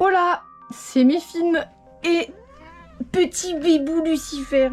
Hola, c'est Méfine et petit bibou Lucifer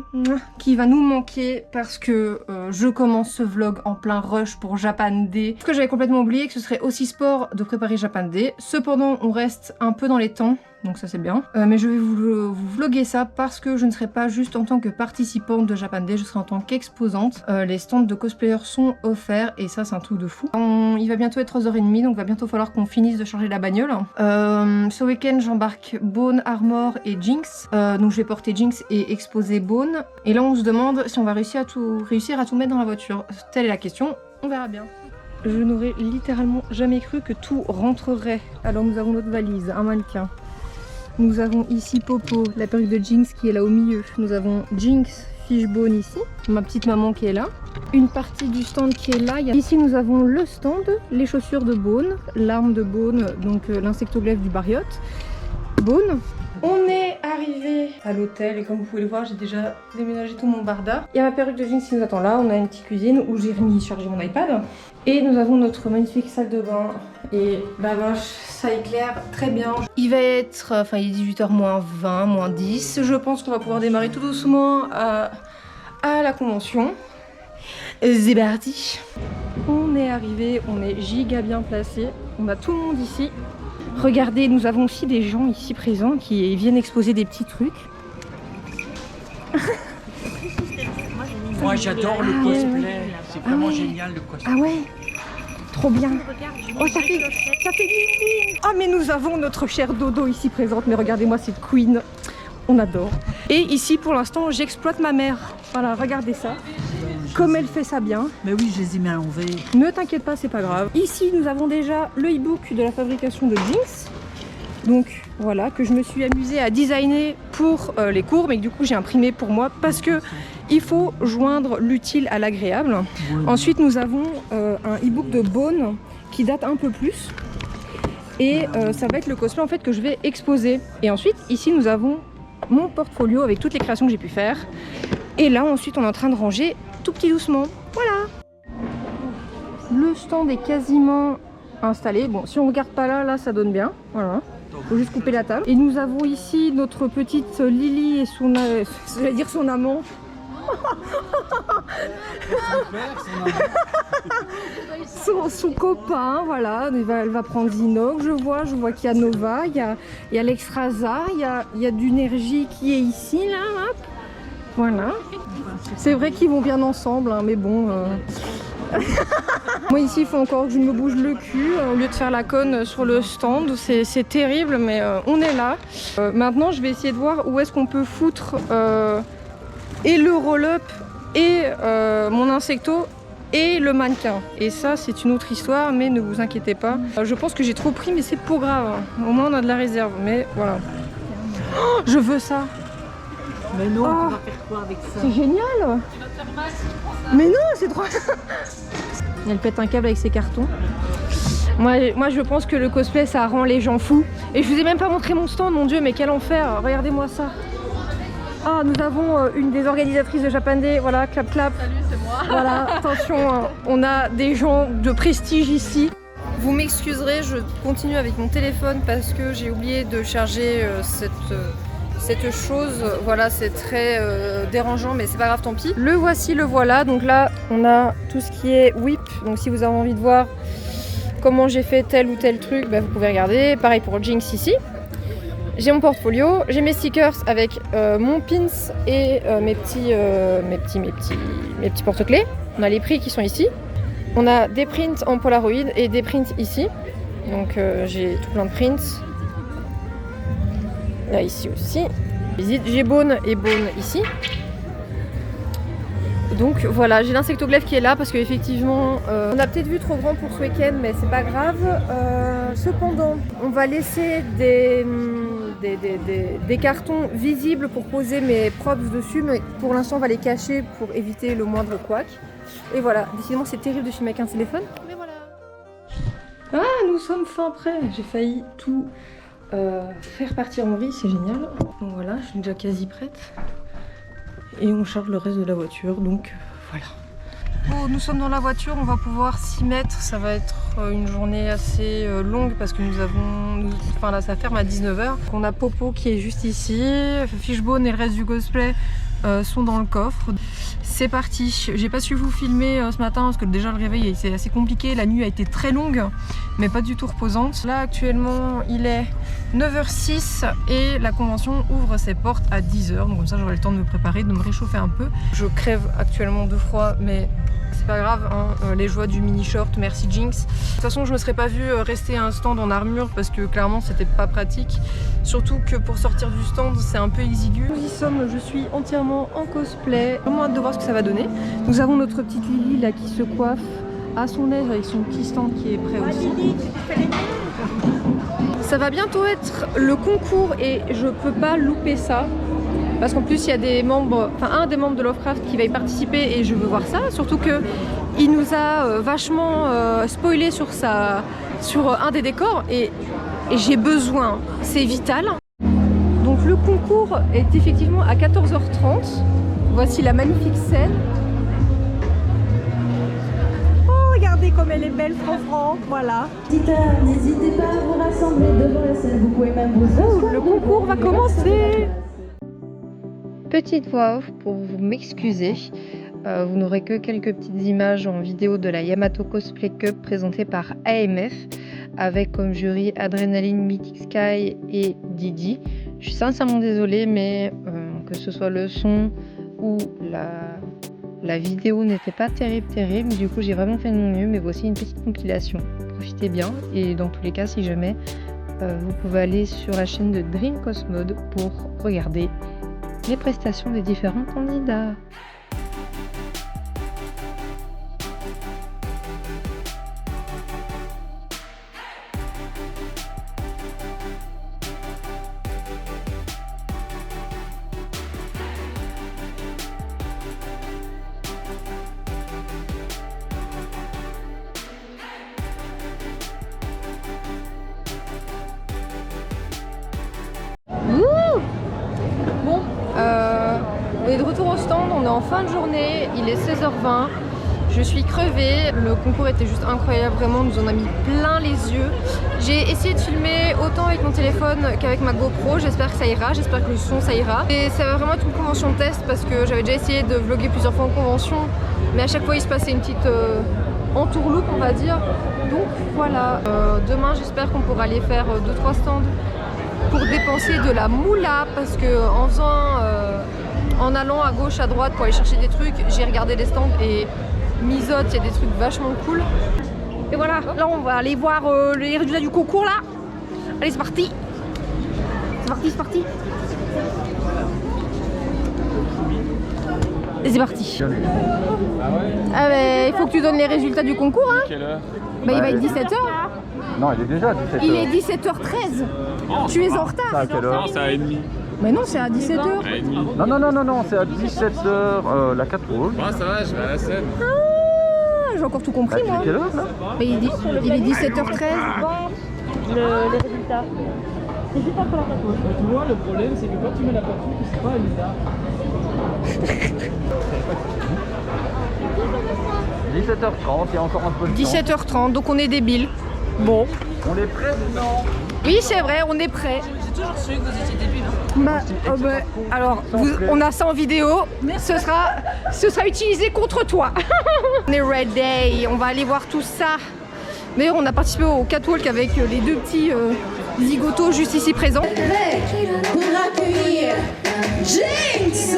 qui va nous manquer parce que je commence ce vlog en plein rush pour Japan Day. Ce que j'avais complètement oublié, que ce serait aussi sport de préparer Japan Day. Cependant, on reste un peu dans les temps, donc ça c'est bien. Mais je vais vous vlogger ça parce que je ne serai pas juste en tant que participante de Japan Day, je serai en tant qu'exposante. Les stands de cosplayers sont offerts et ça c'est un truc de fou. Il va bientôt être 3h30, donc il va bientôt falloir qu'on finisse de charger la bagnole. Ce week-end j'embarque Bone, Armor et Jinx. Donc je vais porter Jinx et exposer Bone. Et là on se demande si on va réussir à tout mettre dans la voiture. Telle est la question, on verra bien. Je n'aurais littéralement jamais cru que tout rentrerait. Alors nous avons notre valise, un mannequin. Nous avons ici Popo, la perruque de Jinx qui est là au milieu. Nous avons Jinx, Fishbone ici, ma petite maman qui est là. Une partie du stand qui est là. Ici nous avons le stand, les chaussures de Bone, l'arme de Bone, donc l'insectoglaive du Barriot. Bone. On est arrivé à l'hôtel et comme vous pouvez le voir, j'ai déjà déménagé tout mon barda. Il y a ma perruque de Jinx qui nous attend là. On a une petite cuisine où j'ai remis charger mon iPad. Et nous avons notre magnifique salle de bain. Et la vache, ça éclaire très bien. Il va être, enfin il est 18h moins 20, moins 10. Je pense qu'on va pouvoir démarrer tout doucement à la convention. C'est parti. On est arrivé, on est giga bien placé. On a tout le monde ici. Regardez, nous avons aussi des gens ici présents qui viennent exposer des petits trucs. Moi j'adore le cosplay, c'est vraiment génial le cosplay. Ah ouais, trop bien. Oh ça fait bling. Ah mais nous avons notre chère Dodo ici présente, mais regardez-moi cette queen, on adore. Et ici pour l'instant j'exploite ma mère, voilà regardez ça. Comme elle fait ça bien. Mais oui, je les ai mis en V. Ne t'inquiète pas, c'est pas grave. Ici, nous avons déjà le e-book de la fabrication de Jinx. Donc voilà, que je me suis amusée à designer pour les cours, mais que du coup j'ai imprimé pour moi parce que il faut joindre l'utile à l'agréable. Oui. Ensuite, nous avons un e-book de Bone qui date un peu plus. Et ça va être le cosplay en fait que je vais exposer. Et ensuite, ici, nous avons mon portfolio avec toutes les créations que j'ai pu faire. Et là, ensuite, on est en train de ranger tout petit doucement. Voilà. Le stand est quasiment installé. Bon, si on regarde pas là, ça donne bien. Voilà. Faut juste couper la table. Et nous avons ici notre petite Lily et son, j'allais dire son amant. son copain, voilà. Elle va prendre Zinox. Je vois qu'il y a Nova, il y a l'Extraza, il y a du Nergy qui est ici, là. Hop. Voilà. C'est vrai qu'ils vont bien ensemble, hein, mais bon. Moi ici, il faut encore que je me bouge le cul au lieu de faire la conne sur le stand. C'est terrible, mais on est là. Maintenant, je vais essayer de voir où est-ce qu'on peut foutre et le roll-up et mon insecto et le mannequin. Et ça, c'est une autre histoire, mais ne vous inquiétez pas. Je pense que j'ai trop pris, mais c'est pas grave. Au moins, on a de la réserve, mais voilà. Oh, je veux ça. Mais non, on va faire quoi avec ça? C'est génial. Mais non, c'est trop... Elle pète un câble avec ses cartons. Moi, je pense que le cosplay, ça rend les gens fous. Et je vous ai même pas montré mon stand, mon dieu, mais quel enfer. Regardez-moi ça. Ah, nous avons une des organisatrices de Japan Day. Voilà, clap clap. Salut, c'est moi. Voilà, attention, on a des gens de prestige ici. Vous m'excuserez, je continue avec mon téléphone parce que j'ai oublié de charger cette chose. Voilà, c'est très dérangeant, mais c'est pas grave, tant pis. Le voici, le voilà. Donc là, on a tout ce qui est whip. Donc si vous avez envie de voir comment j'ai fait tel ou tel truc, bah, vous pouvez regarder. Pareil pour Jinx ici. J'ai mon portfolio, j'ai mes stickers avec mon pins et mes petits porte-clés. On a les prix qui sont ici. On a des prints en Polaroid et des prints ici. Donc j'ai tout plein de prints. Là ici aussi. J'ai Bone et Bone ici. Donc voilà, j'ai l'insectoglaive qui est là parce qu'effectivement on a peut-être vu trop grand pour ce week-end, mais c'est pas grave. Cependant, on va laisser des cartons visibles pour poser mes props dessus, mais pour l'instant on va les cacher pour éviter le moindre couac. Et voilà, décidément c'est terrible de filmer avec un téléphone. Mais voilà. Ah, nous sommes fin prêts. J'ai failli tout faire partir en vrille, c'est génial. Donc voilà, je suis déjà quasi prête. Et on charge le reste de la voiture, donc voilà. Bon, nous sommes dans la voiture, on va pouvoir s'y mettre. Ça va être une journée assez longue parce que enfin là ça ferme à 19 h. On a Popo qui est juste ici, Fishbone et le reste du cosplay sont dans le coffre. C'est parti. J'ai pas su vous filmer ce matin parce que déjà le réveil c'est assez compliqué. La nuit a été très longue mais pas du tout reposante. Là actuellement il est 9 h 06 et la convention ouvre ses portes à 10 h. Donc comme ça j'aurai le temps de me préparer, de me réchauffer un peu. Je crève actuellement de froid mais c'est pas grave, hein, les joies du mini short, merci Jinx. De toute façon je me serais pas vue rester à un stand en armure parce que clairement c'était pas pratique. Surtout que pour sortir du stand c'est un peu exigu. Nous y sommes, je suis entièrement en cosplay. Vraiment hâte de voir ce que ça va donner. Nous avons notre petite Lily là qui se coiffe à son aise avec son petit stand qui est prêt aussi. Ça va bientôt être le concours et je peux pas louper ça. Parce qu'en plus il y a des membres, enfin un des membres de Lovecraft qui va y participer et je veux voir ça. Surtout que il nous a vachement spoilé sur un des décors et j'ai besoin, c'est vital. Donc le concours est effectivement à 14 h 30. Voici la magnifique scène. Oh regardez comme elle est belle, Fran, voilà. N'hésitez pas à vous rassembler devant la scène, vous pouvez même vous asseoir. Le concours va commencer. Petite voix off pour vous m'excuser. Vous n'aurez que quelques petites images en vidéo de la Yamato Cosplay Cup présentée par AMF avec comme jury Adrenaline, Mythic Sky et Didi. Je suis sincèrement désolée mais que ce soit le son ou la vidéo n'était pas terrible. Du coup j'ai vraiment fait de mon mieux mais voici une petite compilation. Profitez bien et dans tous les cas si jamais vous pouvez aller sur la chaîne de Dream Cosmode pour regarder les prestations des différents candidats. On est de retour au stand, on est en fin de journée, il est 16 h 20. Je suis crevée, le concours était juste incroyable, vraiment, nous en a mis plein les yeux. J'ai essayé de filmer autant avec mon téléphone qu'avec ma GoPro, j'espère que ça ira, j'espère que le son ça ira. Et ça va vraiment être une convention de test parce que j'avais déjà essayé de vlogger plusieurs fois en convention, mais à chaque fois il se passait une petite entourloupe on va dire. Donc voilà, demain j'espère qu'on pourra aller faire 2-3 stands pour dépenser de la moula parce que en allant à gauche, à droite pour aller chercher des trucs, j'ai regardé les stands et misote, il y a des trucs vachement cool. Et voilà, là on va aller voir les résultats du concours là. Allez c'est parti. C'est parti. Et c'est parti. Ah bah il faut que tu donnes les résultats du concours hein. Quelle heure? Bah il va être 17 h. Non, il est déjà 17 h. Il est 17 h 13. Tu es en retard. C'est à quelle heure? Non, c'est à 1h30. Mais non, c'est à 17 h. Non, c'est à 17 h la 4 rouge. Moi, ça va, je vais à la scène. Ah, j'ai encore tout compris moi. Quelle heure là? Mais il est 17 h 13. Les résultats. C'est juste après la photo. Tu vois, le problème, c'est que quand tu mets la photo, tu sais pas évidemment. 17 h 30, il y a encore un peu de temps. 17 h 30, donc on est débiles. Bon. On est prêts maintenant. Oui, c'est vrai, on est prêts. J'ai toujours su que vous étiez débiles. Hein. Alors, on a ça en vidéo. Ce sera utilisé contre toi. On est ready, on va aller voir tout ça. D'ailleurs, on a participé au catwalk avec les deux petits zigotos juste ici présents. Pour accueillir Jinx.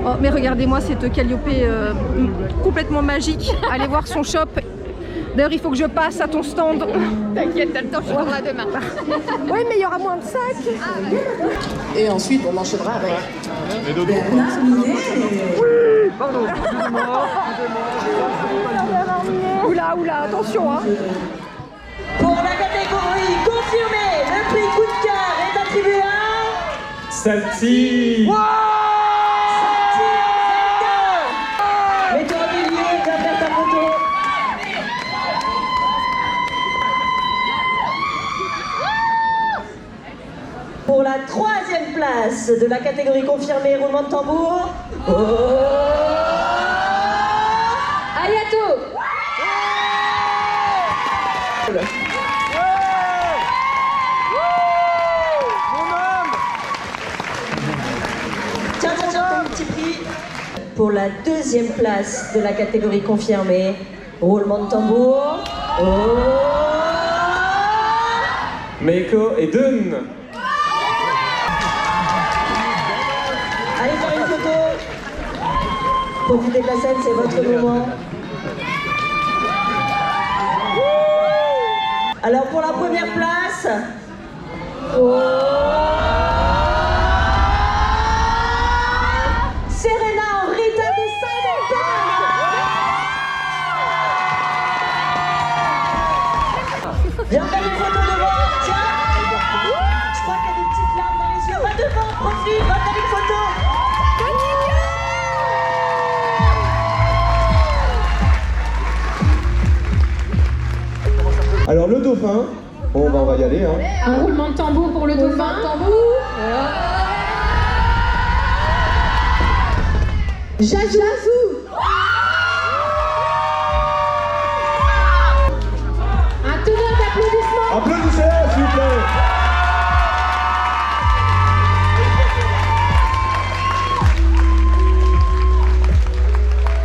Oh, mais regardez-moi cette Calliope complètement magique. Allez voir son shop. D'ailleurs, il faut que je passe à ton stand. T'inquiète, t'as le temps, je là demain. Oui, mais il y aura moins de sacs. Et ensuite, on enchaînera avec Les dodos. Bernard Minet. Oui, pardon, excusez-moi. Oula, attention hein. Pour la catégorie confirmée, le prix coup de cœur est attribué à... Salty. Mets-toi au milieu, viens faire ta photo. Pour la 3e place de la catégorie confirmée, roulement de tambour. Oh Ayato. Tiens, petit prix. Pour la 2e place de la catégorie confirmée, roulement de tambour. Oh Meiko et Dun. Allez faire une photo. Profitez de la scène, c'est votre moment. Alors pour la 1re place. Oh Serena en Rita de Saint-Antoine. Viens faire une photo devant, tiens. Je crois qu'il y a des petites larmes dans les yeux. Va devant, profite, va faire une photo. Alors le dauphin, on va y aller. Hein. Un roulement de tambour pour le dauphin. Jazou. Un tonnerre d'applaudissements. Applaudissez, s'il vous plaît.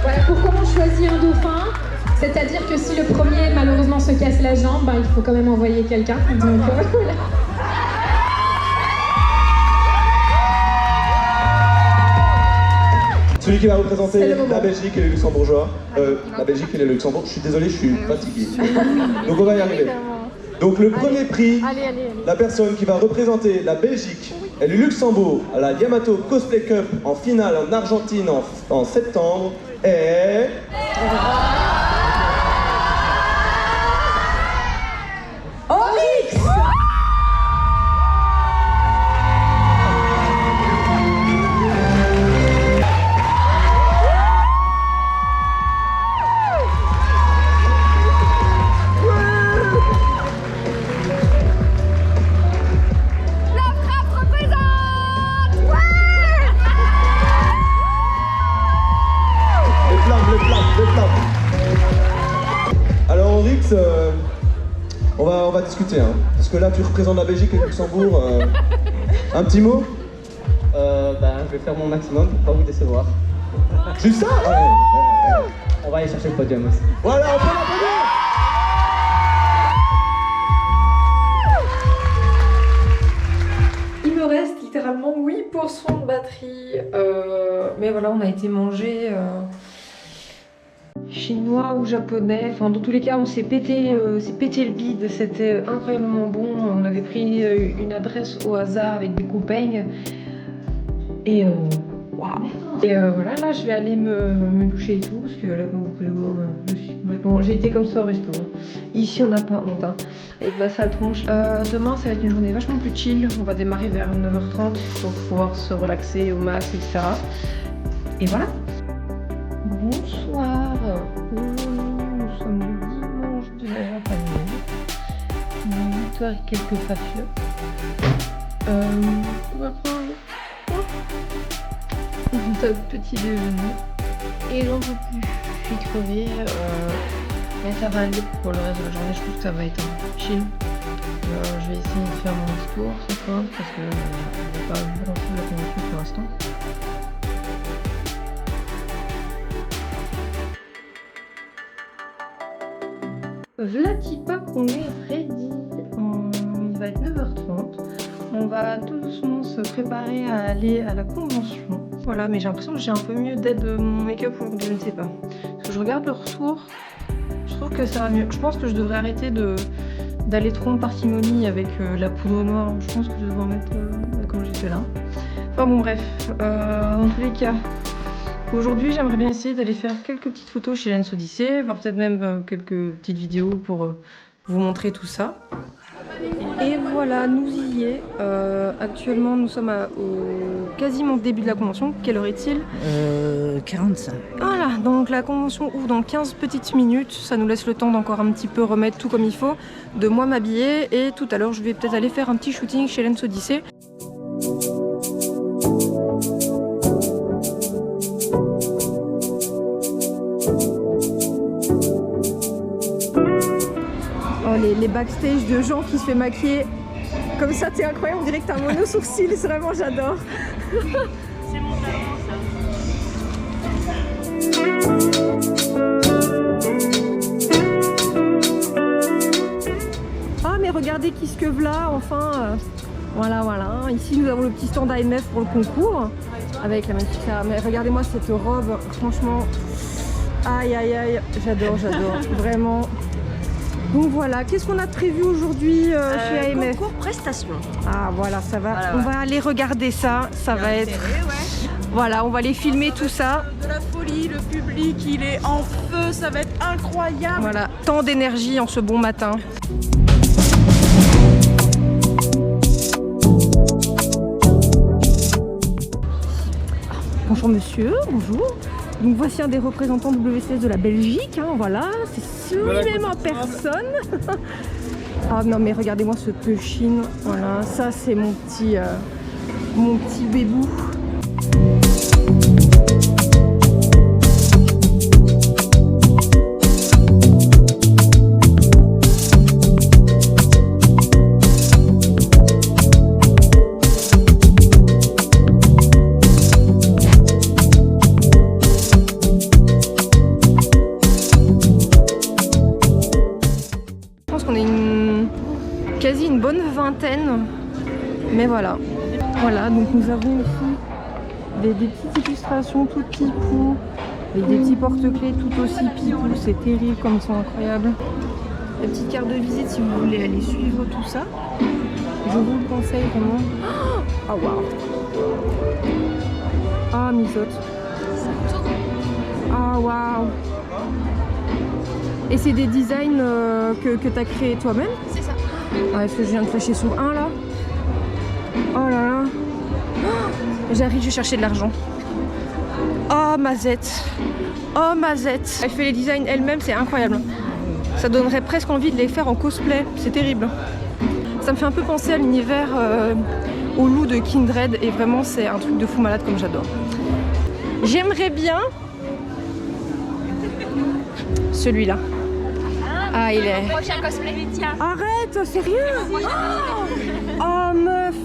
Voilà pour comment choisir un dauphin. C'est-à-dire que si le premier malheureusement se casse la jambe, il faut quand même envoyer quelqu'un. Donc voilà. Celui qui va représenter la Belgique et les Luxembourgeois. La Belgique et les Luxembourg. Je suis désolé, je suis fatigué. Donc on va y arriver. Donc le premier prix, la personne qui va représenter la Belgique et le Luxembourg à la Yamato Cosplay Cup en finale en Argentine en septembre est... Oryx. Les flammes. Alors Oryx, on va discuter, hein, parce que là tu représentes la Belgique et le Luxembourg. Un petit mot? Je vais faire mon maximum pour pas vous décevoir. Juste ça? On va aller chercher le podium aussi. Voilà, on peut l'applaudir. Il me reste littéralement 8% de batterie, mais voilà, on a été manger chinois ou japonais, enfin dans tous les cas on s'est pété le bide, c'était incroyablement bon. On avait pris une adresse au hasard avec des copains et waouh. Et voilà, là je vais aller me doucher et tout, parce que là comme vous pouvez voir, je suis complètement... j'ai été comme ça au resto. Ici on n'a pas honte, hein, avec ma sale tronche. Demain ça va être une journée vachement plus chill, on va démarrer vers 9h30 pour pouvoir se relaxer au max, etc. Et voilà. Bonsoir, nous sommes le dimanche de la Japanais, 8h et quelques facieux. On va prendre un petit déjeuner et j'en peux plus, je suis crevée, mais ça va aller pour le reste de la journée, je pense que ça va être chill. Je vais essayer de faire mon petit tour ce soir parce que je n'ai pas vu grand chose de la convention pour l'instant. Vlati pas qu'on est ready, il va être 9h30, on va tout doucement se préparer à aller à la convention. Voilà, mais j'ai l'impression que j'ai un peu mieux d'aide de mon make-up aujourd'hui, je ne sais pas. Parce que je regarde le retour, je trouve que ça va mieux. Je pense que je devrais arrêter d'aller trop en parcimonie avec la poudre noire, je pense que je devrais en mettre comme j'étais là. Enfin bon bref, dans tous les cas, aujourd'hui j'aimerais bien essayer d'aller faire quelques petites photos chez Lens Odyssey, voire peut-être même quelques petites vidéos pour vous montrer tout ça. Et voilà, nous y est. Actuellement nous sommes au quasiment début de la convention. Quelle heure est-il 45. Voilà, donc la convention ouvre dans 15 petites minutes. Ça nous laisse le temps d'encore un petit peu remettre tout comme il faut, de moi m'habiller, et tout à l'heure je vais peut-être aller faire un petit shooting chez Lens Odyssey. les backstage de gens qui se fait maquiller comme ça, c'est incroyable, on dirait que t'as un mono sourcil, c'est vraiment, j'adore. C'est mon talent, ça. Ah mais regardez qui se queuve là, enfin. Voilà, voilà. Ici nous avons le petit stand AMF pour le concours. Avec la magnifique Sarah. Mais regardez-moi cette robe, franchement. Aïe aïe aïe, j'adore, j'adore. Vraiment. Donc voilà, qu'est-ce qu'on a prévu aujourd'hui chez AMF? Concours prestation. Ah voilà, ça va. Voilà, on ouais. va aller regarder ça. Ça va être. Voilà, on va aller filmer tout ça. De la folie, le public, il est en feu, ça va être incroyable. Voilà, tant d'énergie en ce bon matin. Bonjour monsieur, bonjour. Donc voici un des représentants WCS de la Belgique, hein, voilà, c'est lui-même en personne. Ah non mais regardez-moi ce pushing, voilà, ça c'est mon petit bébou. Quasi une bonne vingtaine, mais voilà. Voilà, donc nous avons ici des petites illustrations toutes pipou, avec des petits porte-clés tout aussi pipou, c'est terrible comme ils sont incroyables. La petite carte de visite si vous voulez aller suivre tout ça, je vous le conseille vraiment. Ah waouh. Ah misote. Ah waouh. Et c'est des designs que tu as créés toi-même? C'est ça. Ah, est-ce que je viens de flasher sur un là? Oh là là. Oh, j'arrive, je vais chercher de l'argent. Oh Mazette. Oh Mazette. Elle fait les designs elle-même, c'est incroyable. Ça donnerait presque envie de les faire en cosplay. C'est terrible. Ça me fait un peu penser à l'univers au loup de Kindred. Et vraiment, c'est un truc de fou malade comme j'adore. J'aimerais bien celui-là. Ah, il est... Prochain cosplay, tiens. Arrête, sérieux? Oh meuf.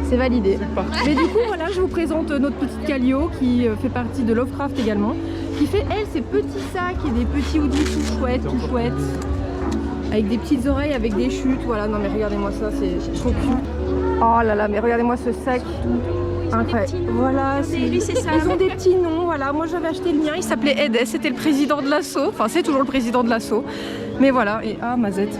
C'est validé. Mais du coup, voilà, je vous présente notre petite Callio qui fait partie de Lovecraft également. Qui fait, elle, ses petits sacs et des petits hoodies tout chouettes, avec des petites oreilles, avec des chutes. Voilà, non mais regardez-moi ça, c'est trop cute. Oh là là, mais regardez-moi ce sac. Incroyable. Voilà, Lui, c'est ça. ils ont des petits noms, voilà. Moi j'avais acheté le mien, il s'appelait Edes, c'était le président de l'assaut. Enfin, c'est toujours le président de l'assaut. Mais voilà, et ah, Mazette.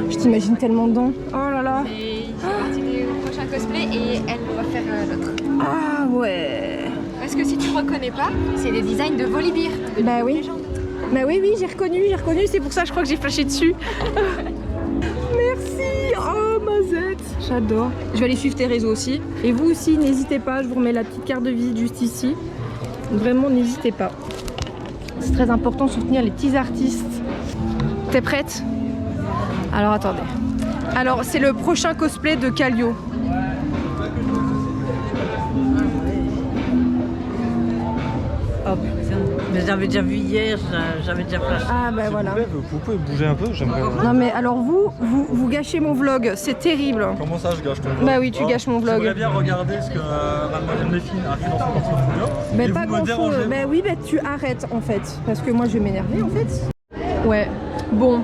Je t'imagine tellement dedans. Oh là là. Et il fait partie du prochain cosplay et elle va faire l'autre. Ah ouais. Parce que si tu reconnais pas, c'est des designs de Volibear. Bah oui. Bah oui, oui, j'ai reconnu, c'est pour ça que je crois que j'ai flashé dessus. Merci. Oh, Mazette. J'adore. Je vais aller suivre tes réseaux aussi. Et vous aussi, n'hésitez pas, je vous remets la petite carte de visite juste ici. Vraiment, n'hésitez pas. C'est très important de soutenir les petits artistes. T'es prête? Alors, attendez. Alors, c'est le prochain cosplay de Callio. Oh putain, mais j'avais déjà vu hier, j'avais déjà flashé. Ah ben voilà. Vous pouvez bouger un peu, j'aimerais. Non mais alors vous gâchez mon vlog, c'est terrible. Comment ça, je gâche ton vlog? Bah oui, tu gâches mon vlog. J'aimerais bien regarder ce que Mademoiselle Méfine a fait dans son portfolio. Mais et pas vous me grand chose. dérangez. Bah oui, bah tu arrêtes en fait. Parce que moi je vais m'énerver en fait. Ouais, bon.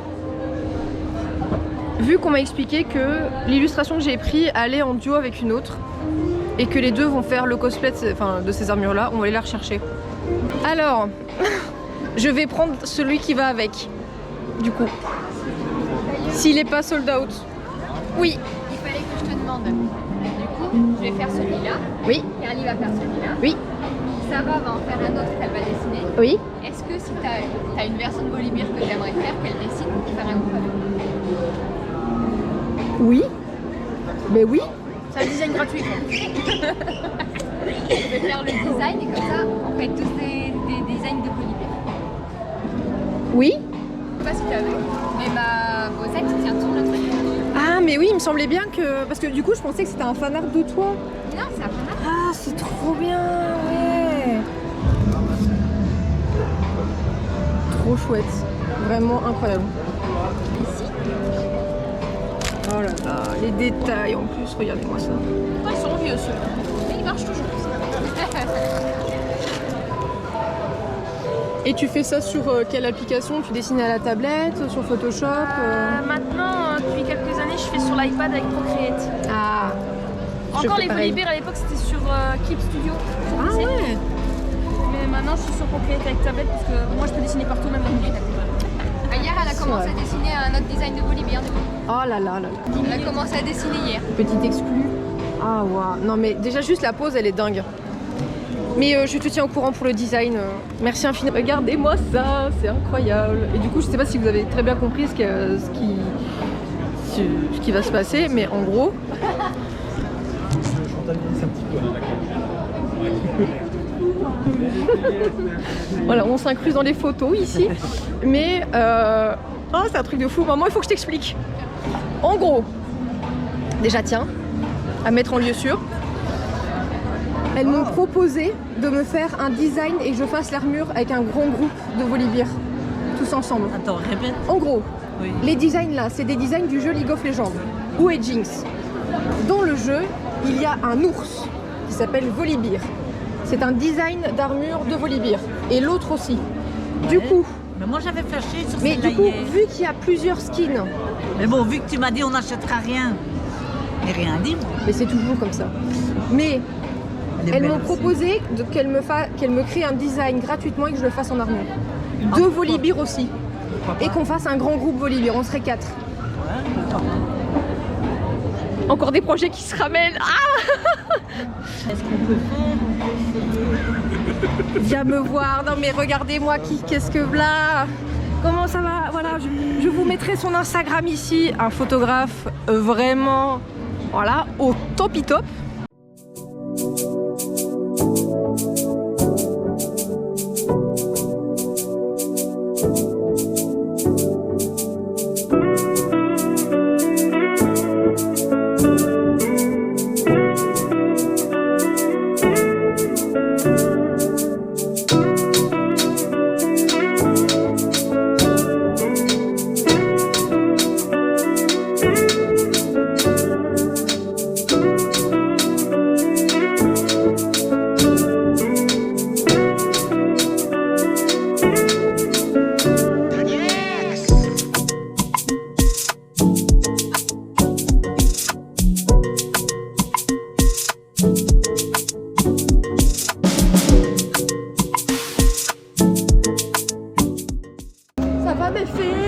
Vu qu'on m'a expliqué que l'illustration que j'ai prise allait en duo avec une autre et que les deux vont faire le cosplay de ces armures là, on va aller la rechercher. Alors, je vais prendre celui qui va avec, du coup. S'il n'est pas sold out. Oui. Il fallait que je te demande. Du coup, je vais faire celui-là. Oui. Carly va faire celui-là. Oui. Sarah va en faire un autre qu'elle va dessiner. Oui. Est-ce que si tu as une version de Volibear que tu aimerais faire, qu'elle dessine, tu ferais un groupe avec? Oui. Mais oui. C'est un design gratuit quoi. Je vais faire le design et comme ça, on fait tous des designs de Volibear. Oui. Je sais pas si tu as vu, mais ma Bosette tient tout le truc. Ah mais oui, il me semblait bien que... Parce que du coup, je pensais que c'était un fanart de toi. Non, c'est un fanart. Ah, c'est trop bien, ouais. Trop chouette. Vraiment incroyable. Ici, Oh là là, les détails en plus, regardez-moi ça. Oh, ils sont vieux ceux-là. Mais ils marchent toujours. Et tu fais ça sur quelle application? Tu dessines à la tablette, sur Photoshop Maintenant, depuis quelques années, je fais sur l'iPad avec Procreate. Ah. Encore les Volibear à l'époque, c'était sur Clip Studio. Ah ouais. Mais maintenant, je suis sur Procreate avec tablette parce que moi, je peux dessiner partout, même en ville. Hier, elle a commencé à dessiner un autre design de Volibear. Oh là là là là. Elle a commencé à dessiner hier. Petit exclu. Ah waouh. Non mais déjà juste la pose, elle est dingue. Mais je te tiens au courant pour le design. Merci infiniment. Regardez-moi ça, c'est incroyable. Et du coup, je sais pas si vous avez très bien compris ce qui va se passer, mais en gros. Voilà, on s'incluse dans les photos ici. Mais oh, c'est un truc de fou. Maman, il faut que je t'explique. En gros, déjà tiens, à mettre en lieu sûr. Elles m'ont proposé de me faire un design et que je fasse l'armure avec un grand groupe de Volibear, tous ensemble. Attends, répète. En gros, Oui. les designs là, c'est des designs du jeu League of Legends, ou Jinx. Dans le jeu, il y a un ours qui s'appelle Volibear. C'est un design d'armure de Volibear. Et l'autre aussi. Du coup... Mais moi j'avais flashé sur Mais celle-là du coup, hier. vu qu'il y a plusieurs skins... Mais bon, vu que tu m'as dit on n'achètera rien. Mais rien dit. Mais c'est toujours comme ça. Mais... Elles m'ont proposé qu'elles me créent un design gratuitement et que je le fasse en armure. De Volibear aussi. Et qu'on fasse un grand groupe Volibear, on serait 4. Encore des projets qui se ramènent. Ah Est-ce qu'on peut faire? Viens me voir. Non mais regardez-moi qu'est-ce que là. Comment ça va? Voilà, je vous mettrai son Instagram ici. Un photographe vraiment, voilà, au topi top.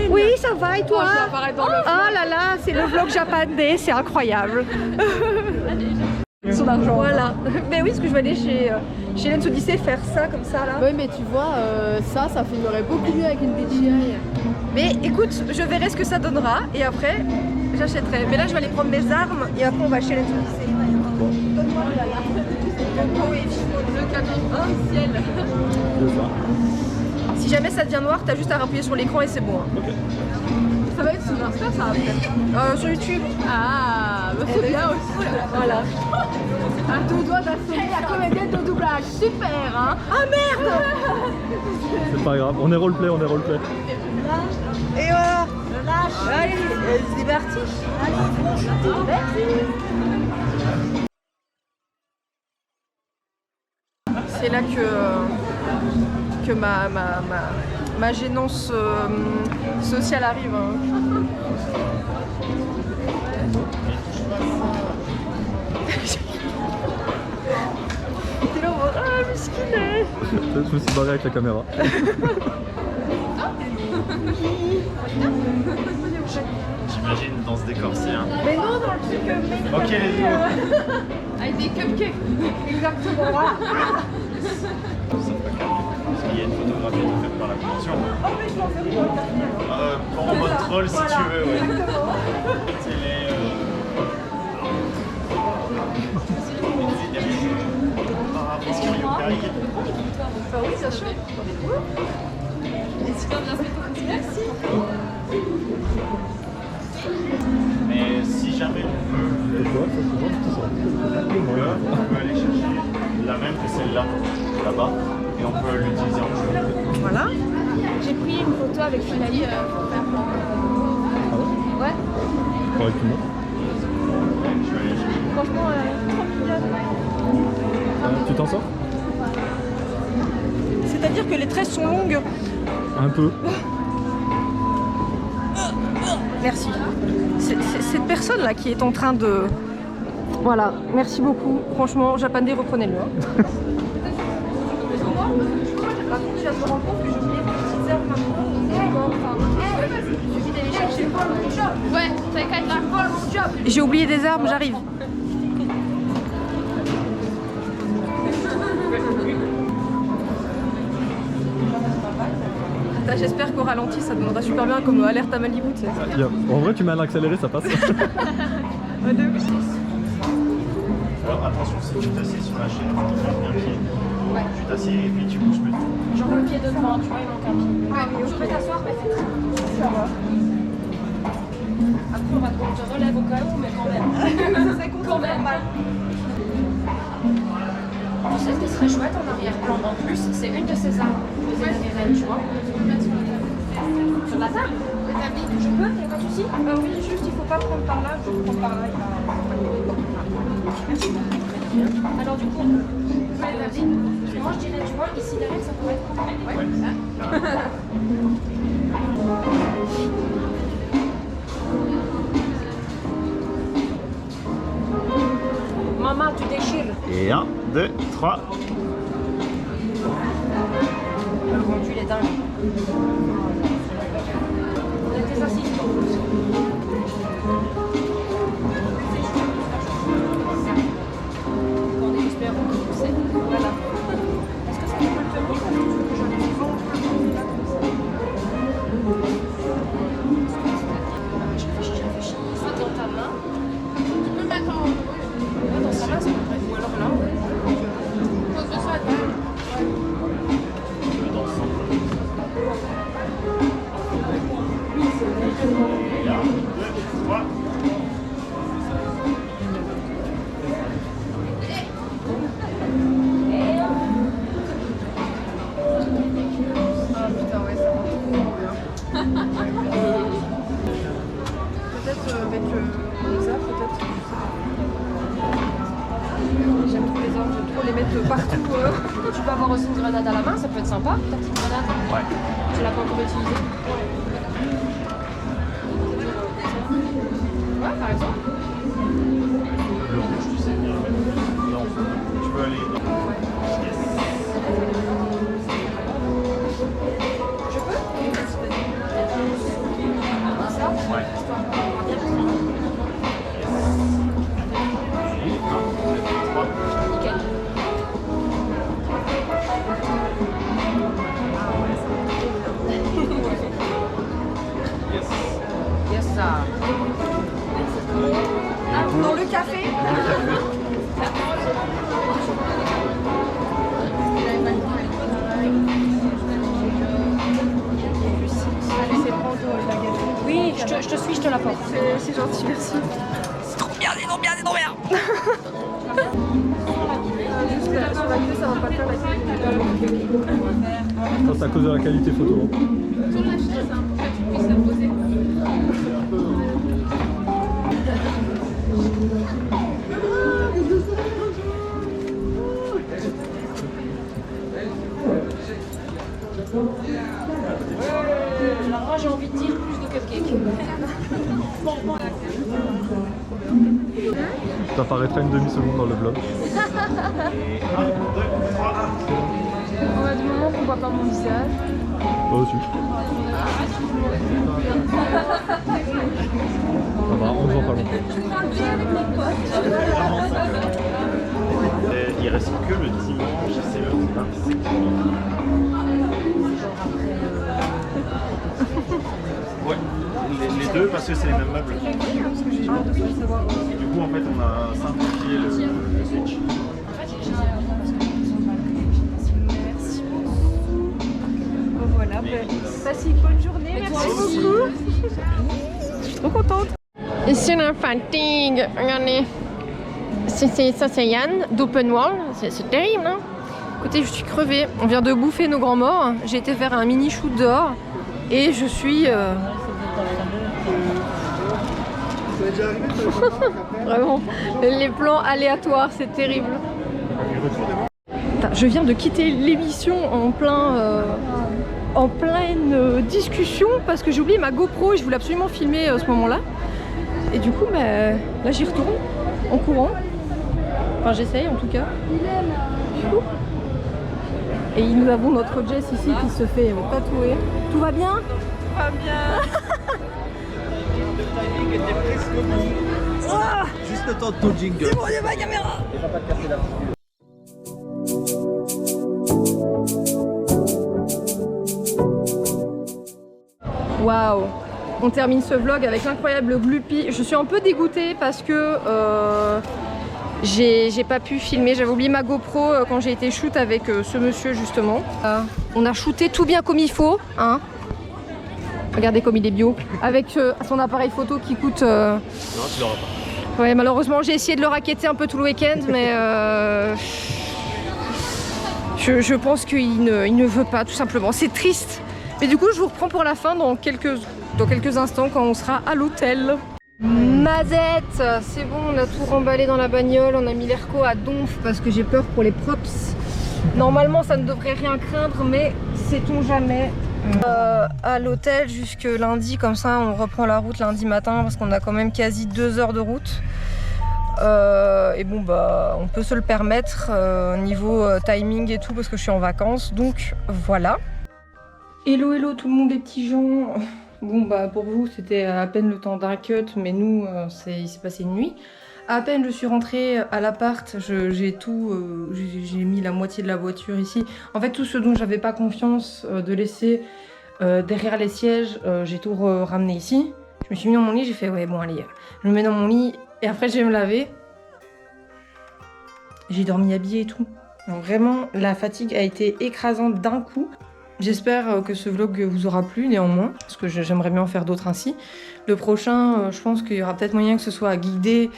Oui, ça va et toi? Oh là là, c'est le vlog japonais, c'est incroyable. Son argent. Voilà. Mais oui, parce que je vais aller chez Lens Odyssey faire ça comme ça là. Oui, mais tu vois, ça filmerait beaucoup mieux avec une DJI. Mais écoute, je verrai ce que ça donnera et après j'achèterai. Mais là, je vais aller prendre mes armes et après on va chez Lens Odyssey. Donne-moi le ciel. Si jamais ça devient noir, t'as juste à appuyer sur l'écran et c'est bon. Hein. Ça va être sur Insta, ça après. Sur YouTube. Ah, bah c'est bien aussi. Voilà. À deux doigts d'assommer la comédienne de doublage. Super, hein. Ah merde. C'est pas grave, on est roleplay, on est roleplay. Et voilà. Relâche. Allez, c'est parti. C'est là que ma gênance sociale arrive. Hein. T'es là, ah, musculé. Je me suis barré avec la caméra. J'imagine dans ce décor-ci. Hein. Mais non, dans le truc Ok, les deux. avec des cupcakes. Exactement, voilà. Parce qu'il y a une photographie faite par la convention. Oh, mais je m'en fais Pour en mode troll si tu veux, ouais. Exactement. Est-ce qu'il y a eu Bah oui, bien sûr. Merci. Mais si jamais on peut aller chercher la même que celle-là, là-bas, et on peut l'utiliser en jeu. Voilà. J'ai pris une photo avec Finali pour faire. Ah ouais? Ouais. Correctement. t'en sors? C'est-à-dire que les tresses sont longues. Un peu. Merci. C'est cette personne-là qui est en train de... Voilà, merci beaucoup. Franchement, Japandé, reprenez-le. Par contre, je viens de me rendre compte que j'ai oublié des petites herbes maintenant. Ouais, t'as qu'à être là. J'ai oublié des arbres, j'arrive. J'espère qu'au ralenti ça donnera super bien comme alerte à Malibu, tu sais. En vrai, tu mets un accéléré, ça passe. Alors attention, si tu t'assieds sur la chaîne, tu fermes bien le pied. Tu t'assieds et puis tu bouges plus. Genre le pied de devant, tu vois, il manque un pied. Ouais, mais tu peux t'asseoir, mais fais très. Ça va. Après, on te relève au cas où, mais quand même. Ça serait quand même mal. Tu sais ce qui serait chouette en arrière-plan en plus, c'est une de ces arbres, les énergies, tu vois. Sur la table. Je peux, il n'y a pas de souci. Oui, juste il faut pas prendre par là, je prends par là. Alors du coup, on peut l'établir. Moi je dirais, tu vois, ici derrière ça pourrait être complet. Ouais. Maman, tu déchires. Et 1, 2, 3. Le rendu, il est dingue. On était assis. Attendez, j'espère que c'est. Voilà. Est-ce que ça peut le tenir? J'en ai vraiment pas là comme ça. Je réfléchis. Soit dans ta main. Tu peux mettre dans sa main, c'est vrai. Ou alors là. Pose de ça, Et 1, 2, 3. Ah putain, ouais, ça va trop bien. Peut-être avec les arbres, peut-être. J'aime trop les arbres, j'aime trop les mettre partout. Tu peux avoir aussi une grenade à la main, ça peut être sympa, ta petite grenade. Ouais. Tu l'as pas encore utilisée. Ouais, par exemple. Le rouge, tu sais bien. Non, tu peux aller. Yes. Je peux? Ça? Ouais. Et 1, 2, 3. Nickel. Yes. Yes, ça. Dans le café. Oui, je te suis, je te l'apporte. C'est gentil, merci. C'est trop bien, c'est trop bien, c'est trop bien. Juste là, sur la clé, ça va pas faire la clé. Ça, c'est à cause de la qualité photo. Sur la chaise, hein, pour que tu puisses la poser. Alors moi j'ai envie de dire plus de cupcakes. Ça apparaîtra une demi-seconde dans le vlog. Et 1, 2, 3. On a du moment qu'on voit pas mon visage. Moi aussi. Ça va, on ne voit pas longtemps. Il reste que le dimanche, c'est le 27. Ouais, les deux parce que c'est les mêmes meubles. Du coup, en fait, on a simplifié le switch. Merci beaucoup. Voilà, passez une bonne journée, merci beaucoup. Je suis trop contente. Ici on a un fighting, regardez. Ça c'est Yann d'Open World, c'est terrible hein. Écoutez, je suis crevée, on vient de bouffer nos grands morts. J'ai été faire un mini shoot dehors et je suis... Vraiment, les plans aléatoires, c'est terrible. Je viens de quitter l'émission en pleine discussion parce que j'ai oublié ma GoPro et je voulais absolument filmer ce moment-là. Et du coup, bah, là j'y retourne en courant. Enfin, j'essaye en tout cas. Et nous avons notre Jess ici qui se fait tatouer. Tout va bien? Tout va bien. Le timing était presque bon. Juste le temps de ton jingle. C'est bon, il y a ma caméra. Il va pas te casser la figure. Waouh! On termine ce vlog avec l'incroyable Gluppi. Je suis un peu dégoûtée parce que j'ai pas pu filmer. J'avais oublié ma GoPro quand j'ai été shoot avec ce monsieur justement. On a shooté tout bien comme il faut, hein. Regardez comme il est bio. Avec son appareil photo qui coûte... Non, tu l'auras pas. Ouais, malheureusement j'ai essayé de le racketter un peu tout le week-end, mais je pense qu'il ne veut pas, tout simplement. C'est triste. Mais du coup, je vous reprends pour la fin dans quelques instants quand on sera à l'hôtel. Mazette, c'est bon, on a tout remballé dans la bagnole. On a mis l'Airco à donf parce que j'ai peur pour les props. Normalement, ça ne devrait rien craindre, mais sait-on jamais. À l'hôtel jusque lundi, comme ça on reprend la route lundi matin parce qu'on a quand même quasi 2 heures de route. Et bon bah on peut se le permettre niveau timing et tout parce que je suis en vacances, donc voilà. Hello hello tout le monde les petits gens. Bon bah pour vous c'était à peine le temps d'un cut, mais nous il s'est passé une nuit. À peine je suis rentrée à l'appart, j'ai mis la moitié de la voiture ici. En fait tout ce dont j'avais pas confiance de laisser derrière les sièges, j'ai tout ramené ici. Je me suis mis dans mon lit, j'ai fait ouais bon allez, je me mets dans mon lit et après je vais me laver. J'ai dormi habillée et tout. Donc vraiment la fatigue a été écrasante d'un coup. J'espère que ce vlog vous aura plu néanmoins, parce que j'aimerais bien en faire d'autres ainsi. Le prochain, je pense qu'il y aura peut-être moyen que ce soit à Guidé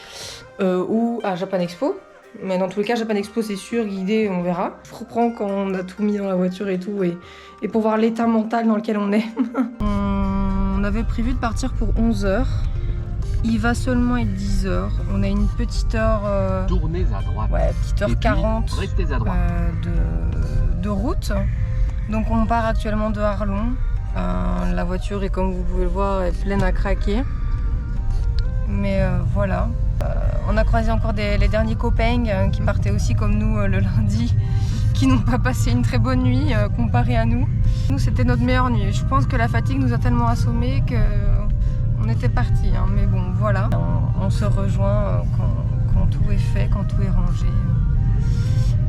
ou à Japan Expo. Mais dans tous les cas, Japan Expo c'est sûr, Guidé on verra. Je reprends quand on a tout mis dans la voiture et tout, et pour voir l'état mental dans lequel on est. On avait prévu de partir pour 11 h. Il va seulement être 10 h. On a une petite heure... Tournez à droite. Ouais, petite heure 40 restez à droite. de route. Donc on part actuellement de Arlon. La voiture est, comme vous pouvez le voir, est pleine à craquer. Mais voilà. On a croisé encore les derniers copains qui partaient aussi comme nous le lundi, qui n'ont pas passé une très bonne nuit comparé à nous. Nous c'était notre meilleure nuit. Je pense que la fatigue nous a tellement assommés qu'on était partis. Hein. Mais bon voilà, on se rejoint quand tout est fait, quand tout est rangé.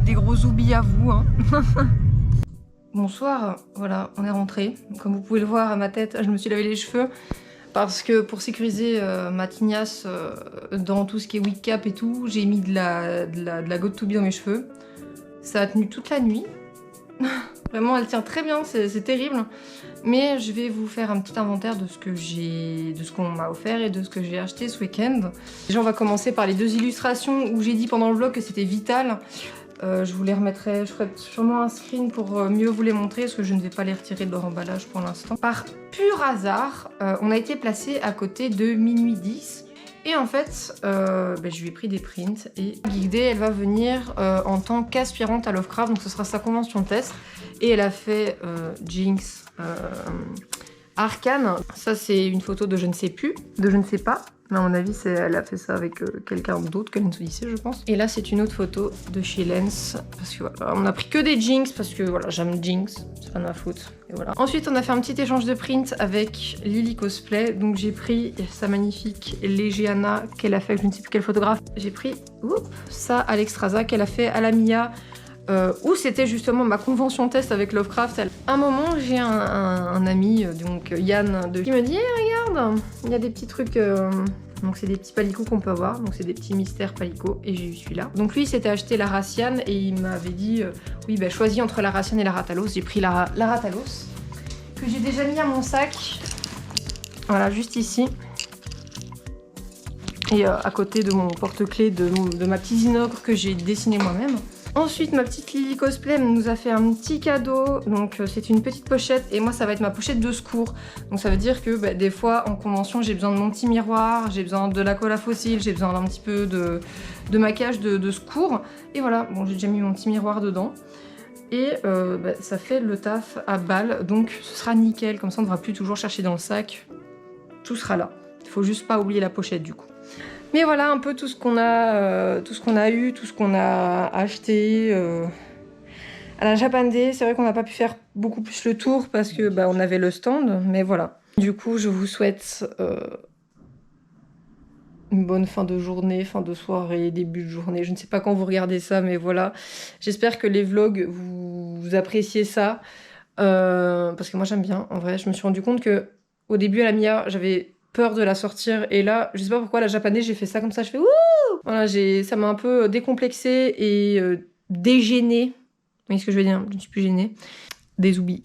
Des gros oublis à vous. Hein. Bonsoir, voilà, on est rentré. Comme vous pouvez le voir à ma tête, je me suis lavé les cheveux parce que pour sécuriser ma tignasse dans tout ce qui est wig cap et tout, j'ai mis de la Got To Be dans mes cheveux. Ça a tenu toute la nuit. Vraiment, elle tient très bien, c'est terrible. Mais je vais vous faire un petit inventaire de ce qu'on m'a offert et de ce que j'ai acheté ce week-end. Déjà, on va commencer par les 2 illustrations où j'ai dit pendant le vlog que c'était vital. Je vous les remettrai, je ferai sûrement un screen pour mieux vous les montrer parce que je ne vais pas les retirer de leur emballage pour l'instant. Par pur hasard, on a été placé à côté de Minuit 10 et en fait, je lui ai pris des prints et Geekday, elle va venir en tant qu'aspirante à Lovecraft, donc ce sera sa convention de test et elle a fait Jinx Arcane. Ça c'est une photo de je ne sais plus, de je ne sais pas. Mais à mon avis, elle a fait ça avec quelqu'un d'autre que Lens Odyssey, je pense. Et là, c'est une autre photo de chez Lens. Parce que voilà, on a pris que des Jinx, parce que voilà, j'aime Jinx, c'est pas de ma faute. Et voilà. Ensuite, on a fait un petit échange de prints avec Lily Cosplay. Donc j'ai pris sa magnifique Légiana qu'elle a fait avec je ne sais plus quel photographe. J'ai pris ça à l'Extrasa qu'elle a fait à la Mia. Où c'était justement ma convention test avec Lovecraft. À un moment, j'ai un ami, donc Yann, qui me dit hey, regarde, il y a des petits trucs. Donc c'est des petits palicots qu'on peut avoir, donc c'est des petits mystères palicots, et j'ai eu celui-là. Donc lui, il s'était acheté la Racian et il m'avait dit oui, bah choisis entre la Racian et la Ratalos. J'ai pris la Ratalos que j'ai déjà mis à mon sac. Voilà, juste ici. Et à côté de mon porte-clés de ma petite Zinogre que j'ai dessiné moi-même. Ensuite, ma petite Lily Cosplay nous a fait un petit cadeau. Donc c'est une petite pochette et moi ça va être ma pochette de secours. Donc ça veut dire que bah, des fois en convention j'ai besoin de mon petit miroir, j'ai besoin de la colle à fossile, j'ai besoin d'un petit peu de maquillage de secours. Et voilà, bon j'ai déjà mis mon petit miroir dedans. Et bah, ça fait le taf à balle, donc ce sera nickel. Comme ça on ne devra plus toujours chercher dans le sac. Tout sera là. Il faut juste pas oublier la pochette du coup. Mais voilà un peu tout ce qu'on a, eu, tout ce qu'on a acheté à la Japan Day. C'est vrai qu'on n'a pas pu faire beaucoup plus le tour parce que bah, on avait le stand, mais voilà. Du coup, je vous souhaite une bonne fin de journée, fin de soirée, début de journée. Je ne sais pas quand vous regardez ça, mais voilà. J'espère que les vlogs, vous appréciez ça. Parce que moi, j'aime bien. En vrai, je me suis rendu compte que au début, à la Mia, j'avais peur de la sortir et là je sais pas pourquoi la japonaise j'ai fait ça comme ça, je fais wouh, voilà, ça m'a un peu décomplexée et dégênée. Vous voyez ce que je veux dire, je ne suis plus gênée. Des oublis.